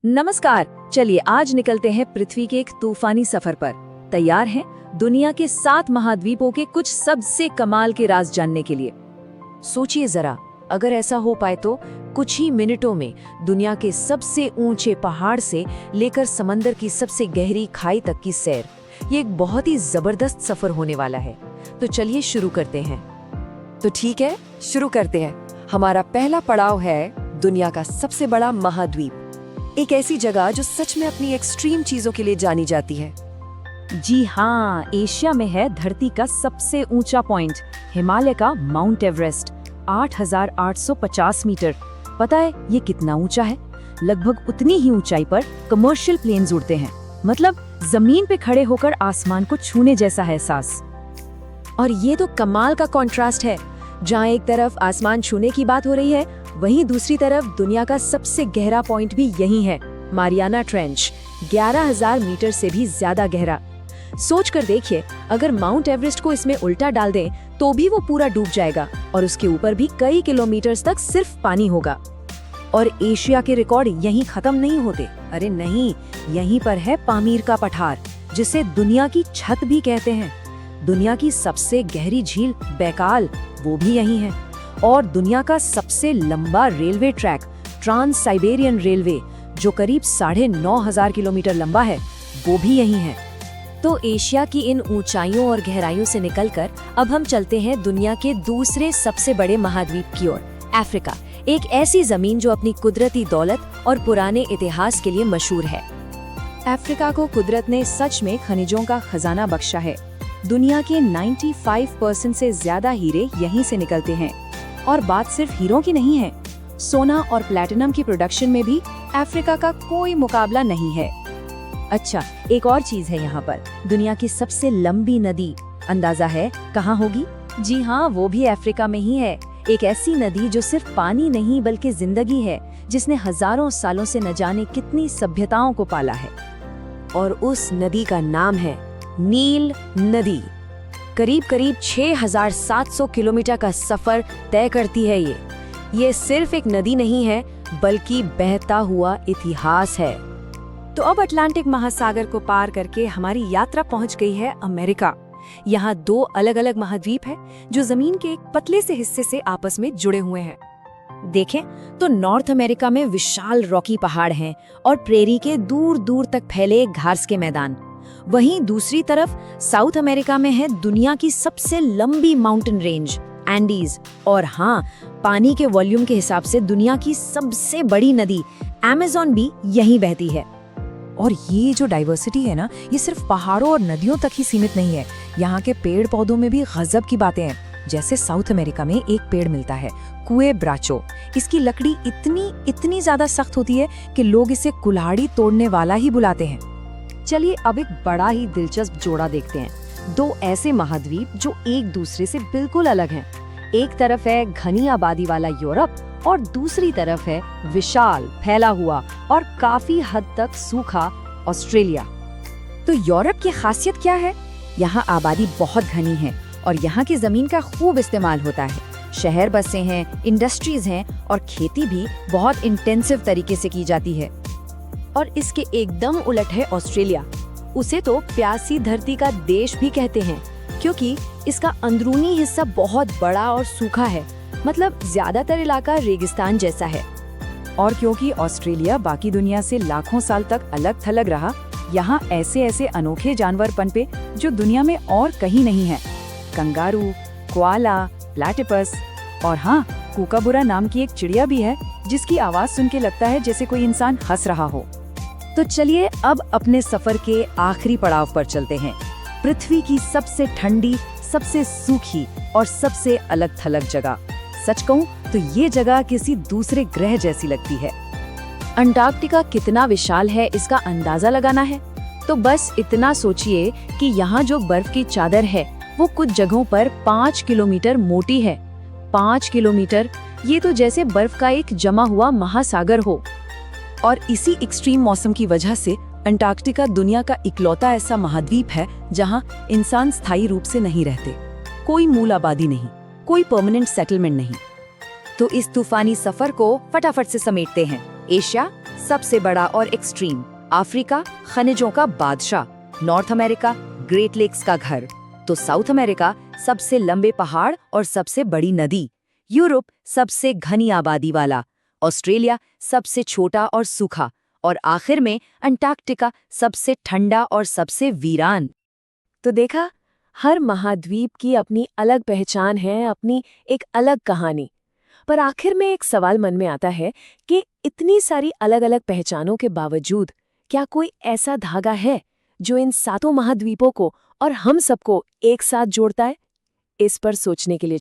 नमस्कार। चलिए आज निकलते हैं पृथ्वी के एक तूफानी सफर पर। तैयार हैं दुनिया के 7 महाद्वीपों के कुछ सबसे कमाल के राज जानने के लिए। सोचिए जरा, अगर ऐसा हो पाए तो कुछ ही मिनटों में दुनिया के सबसे ऊंचे पहाड़ से लेकर समंदर की सबसे गहरी खाई तक की सैर। ये एक बहुत ही जबरदस्त सफर होने वाला है। तो चलिए शुरू करते हैं। तो ठीक है, शुरू करते हैं। हमारा पहला पड़ाव है दुनिया का सबसे बड़ा महाद्वीप, एक ऐसी जगह जो सच में अपनी एक्सट्रीम चीजों के लिए जानी जाती है। जी हाँ, एशिया में है धरती का सबसे ऊंचा पॉइंट, हिमालय का माउंट एवरेस्ट, 8,850 मीटर। पता है ये कितना ऊंचा है? लगभग उतनी ही ऊंचाई पर कमर्शियल प्लेन्स उड़ते हैं। मतलब जमीन पे खड़े होकर आसमान को छूने जैसा है एहसास। और ये तो कमाल का कॉन्ट्रास्ट है, जहाँ एक तरफ आसमान छूने की बात हो रही है, वहीं दूसरी तरफ दुनिया का सबसे गहरा पॉइंट भी यही है, मारियाना ट्रेंच, 11,000 मीटर से भी ज्यादा गहरा। सोच कर देखिए, अगर माउंट एवरेस्ट को इसमें उल्टा डाल दें तो भी वो पूरा डूब जाएगा और उसके ऊपर भी कई किलोमीटर तक सिर्फ पानी होगा। और एशिया के रिकॉर्ड यहीं खत्म नहीं होते। अरे नहीं, यहीं पर है पामीर का पठार, जिसे दुनिया की छत भी कहते हैं। दुनिया की सबसे गहरी झील बैकाल, वो भी यहीं है। और दुनिया का सबसे लंबा railway track, trans Siberian railway, जो करीब 9,500 किलोमीटर लंबा है, वो भी यहीं है। तो एशिया की इन ऊंचाइयों और गहराइयों से निकलकर अब हम चलते हैं दुनिया के दूसरे सबसे बड़े महाद्वीप की ओर, अफ्रीका। एक ऐसी जमीन जो अपनी कुदरती दौलत और पुराने इतिहास के लिए मशहूर है। अफ्रीका को कुदरत ने सच में खनिजों का खजाना बख्शा है। दुनिया के 95% से ज्यादा हीरे यहीं से निकलते हैं। और बात सिर्फ हीरों की नहीं है, सोना और प्लैटिनम की प्रोडक्शन में भी अफ्रीका का कोई मुकाबला नहीं है। अच्छा, एक और चीज है यहाँ पर, दुनिया की सबसे लंबी नदी, अंदाजा है कहाँ होगी? जी हाँ, वो भी अफ्रीका में ही है। एक ऐसी नदी जो सिर्फ पानी नहीं बल्कि जिंदगी है, जिसने हजारों सालों से न जाने कितनी सभ्यताओं को पाला है। और उस नदी का नाम है नील नदी। करीब 6,700 किलोमीटर का सफर तय करती है ये सिर्फ एक नदी नहीं है, बल्कि बहता हुआ इतिहास है। तो अब अटलांटिक महासागर को पार करके हमारी यात्रा पहुंच गई है अमेरिका। यहाँ 2 अलग अलग महाद्वीप है जो जमीन के एक पतले से हिस्से से आपस में जुड़े हुए हैं। देखें तो नॉर्थ अमेरिका में विशाल रॉकी पहाड़ हैं और प्रेरी के दूर दूर तक फैले घास के मैदान। वहीं दूसरी तरफ साउथ अमेरिका में है दुनिया की सबसे लंबी माउंटेन रेंज, एंडीज। और हाँ, पानी के वॉल्यूम के हिसाब से दुनिया की सबसे बड़ी नदी अमेज़न भी यहीं बहती है। और ये जो डाइवर्सिटी है ना, ये सिर्फ पहाड़ों और नदियों तक ही सीमित नहीं है। यहाँ के पेड़ पौधों में भी गजब की बातें हैं। जैसे साउथ अमेरिका में एक पेड़ मिलता है, कुए ब्राचो। इसकी लकड़ी इतनी ज्यादा सख्त होती है कि लोग इसे कुल्हाड़ी तोड़ने वाला ही बुलाते हैं। चलिए अब एक बड़ा ही दिलचस्प जोड़ा देखते हैं। 2 ऐसे महाद्वीप जो एक दूसरे से बिल्कुल अलग हैं। एक तरफ है घनी आबादी वाला यूरोप और दूसरी तरफ है विशाल, फैला हुआ और काफी हद तक सूखा ऑस्ट्रेलिया। तो यूरोप की खासियत क्या है? यहाँ आबादी बहुत घनी है और यहाँ की जमीन का खूब इस्तेमाल होता है। शहर बसे हैं, इंडस्ट्रीज हैं और खेती भी बहुत इंटेंसिव तरीके से की जाती है। और इसके एकदम उलट है ऑस्ट्रेलिया। उसे तो प्यासी धरती का देश भी कहते हैं, क्योंकि इसका अंदरूनी हिस्सा बहुत बड़ा और सूखा है। मतलब ज्यादातर इलाका रेगिस्तान जैसा है। और क्योंकि ऑस्ट्रेलिया बाकी दुनिया से लाखों साल तक अलग थलग रहा, यहाँ ऐसे अनोखे जानवर पनपे जो दुनिया में और कहीं नहीं है। कंगारू, कोआला, प्लैटिपस और हाँ, कूकाबुरा नाम की एक चिड़िया भी है, जिसकी आवाज सुन के लगता है जैसे कोई इंसान हंस रहा हो। तो चलिए अब अपने सफर के आखिरी पड़ाव पर चलते हैं, पृथ्वी की सबसे ठंडी, सबसे सूखी और सबसे अलग थलग जगह। सच कहूं तो ये जगह किसी दूसरे ग्रह जैसी लगती है। अंटार्कटिका कितना विशाल है, इसका अंदाजा लगाना है तो बस इतना सोचिए कि यहाँ जो बर्फ की चादर है वो कुछ जगहों पर 5 किलोमीटर मोटी है। 5 किलोमीटर, ये तो जैसे बर्फ का एक जमा हुआ महासागर हो। और इसी एक्सट्रीम मौसम की वजह से अंटार्कटिका दुनिया का इकलौता ऐसा महाद्वीप है जहां इंसान स्थायी रूप से नहीं रहते। कोई मूल आबादी नहीं, कोई परमानेंट सेटलमेंट नहीं। तो इस तूफानी सफर को फटाफट से समेटते हैं। एशिया सबसे बड़ा और एक्सट्रीम। अफ्रीका, खनिजों का बादशाह। नॉर्थ अमेरिका, ग्रेट लेक्स का घर। तो साउथ अमेरिका, सबसे लंबे पहाड़ और सबसे बड़ी नदी। यूरोप, सबसे घनी आबादी वाला। ऑस्ट्रेलिया, सबसे छोटा और सूखा। और आखिर में अंटार्कटिका, सबसे ठंडा और सबसे वीरान। तो देखा, हर महाद्वीप की अपनी अलग पहचान है, अपनी एक अलग कहानी। पर आखिर में एक सवाल मन में आता है कि इतनी सारी अलग-अलग पहचानों के बावजूद क्या कोई ऐसा धागा है जो इन सातों महाद्वीपों को और हम सबको एक साथ जोड़ता है? इस पर सोचने के लिए